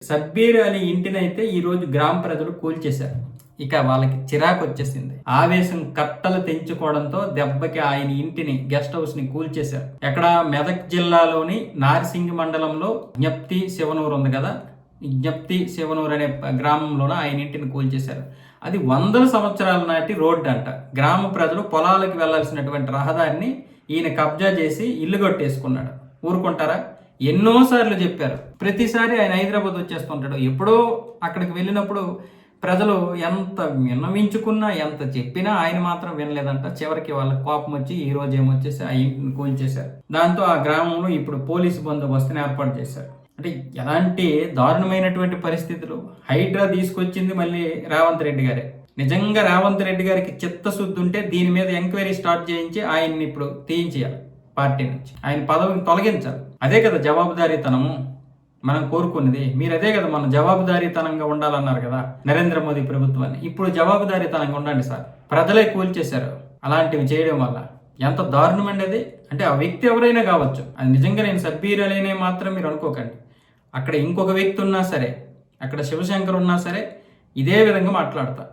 సబ్బీర్ అలీ ఇంటినైతే ఈరోజు గ్రామ ప్రజలు కూల్చేశారు. ఇక వాళ్ళకి చిరాకు వచ్చేసింది. ఆవేశం కట్టలు తెంచుకోవడంతో దెబ్బకి ఆయన ఇంటిని, గెస్ట్ హౌస్ ని కూల్చేశారు. ఎక్కడ మెదక్ జిల్లాలోని నార్సింగి మండలంలో జ్ఞప్తి శివనూరు ఉంది కదా, జ్ఞప్తి శివనూరు అనే గ్రామంలోన ఆయన ఇంటిని కూల్చేశారు. అది వందల సంవత్సరాల నాటి రోడ్డు అంట. గ్రామ ప్రజలు పొలాలకు వెళ్లాల్సినటువంటి రహదారిని ఈయన కబ్జా చేసి ఇల్లు కొట్టేసుకున్నాడు. ఊరుకుంటారా? ఎన్నోసార్లు చెప్పారు. ప్రతిసారి ఆయన హైదరాబాద్ వచ్చేస్తుంటాడు. ఎప్పుడో అక్కడికి వెళ్ళినప్పుడు ప్రజలు ఎంత విన్నవించుకున్నా, ఎంత చెప్పినా ఆయన మాత్రం వినలేదంట. చివరికి వాళ్ళకి కోపం వచ్చి ఈ రోజు ఏమొచ్చేసి ఆ ఇంటిని కూల్చేశారు. దాంతో ఆ గ్రామంలో ఇప్పుడు పోలీసు బందోబస్తుని ఏర్పాటు చేశారు. అంటే ఎలాంటి దారుణమైనటువంటి పరిస్థితులు. హైడ్రా తీసుకొచ్చింది మళ్ళీ రేవంత్ రెడ్డి గారే. నిజంగా రేవంత్ రెడ్డి గారికి చిత్తశుద్ధి ఉంటే దీని మీద ఎంక్వైరీ స్టార్ట్ చేయించి ఆయన్ని ఇప్పుడు తీయించేయాలి పార్టీ నుంచి. ఆయన పదవిని తొలగించాలి. అదే కదా జవాబుదారీతనము మనం కోరుకున్నది. మీరు అదే కదా మన జవాబుదారీతనంగా ఉండాలన్నారు కదా నరేంద్ర మోదీ ప్రభుత్వాన్ని. ఇప్పుడు జవాబుదారీతనంగా ఉండండి సార్. ప్రజలే కూల్చేశారు అలాంటివి చేయడం వల్ల. ఎంత దారుణమండి అది. అంటే ఆ వ్యక్తి ఎవరైనా కావచ్చు. అది నిజంగా నేను సబ్బీర్ అలీనే మాత్రం మీరు అనుకోకండి. అక్కడ ఇంకొక వ్యక్తి ఉన్నా సరే, అక్కడ శివశంకర్ ఉన్నా సరే ఇదే విధంగా మాట్లాడతా.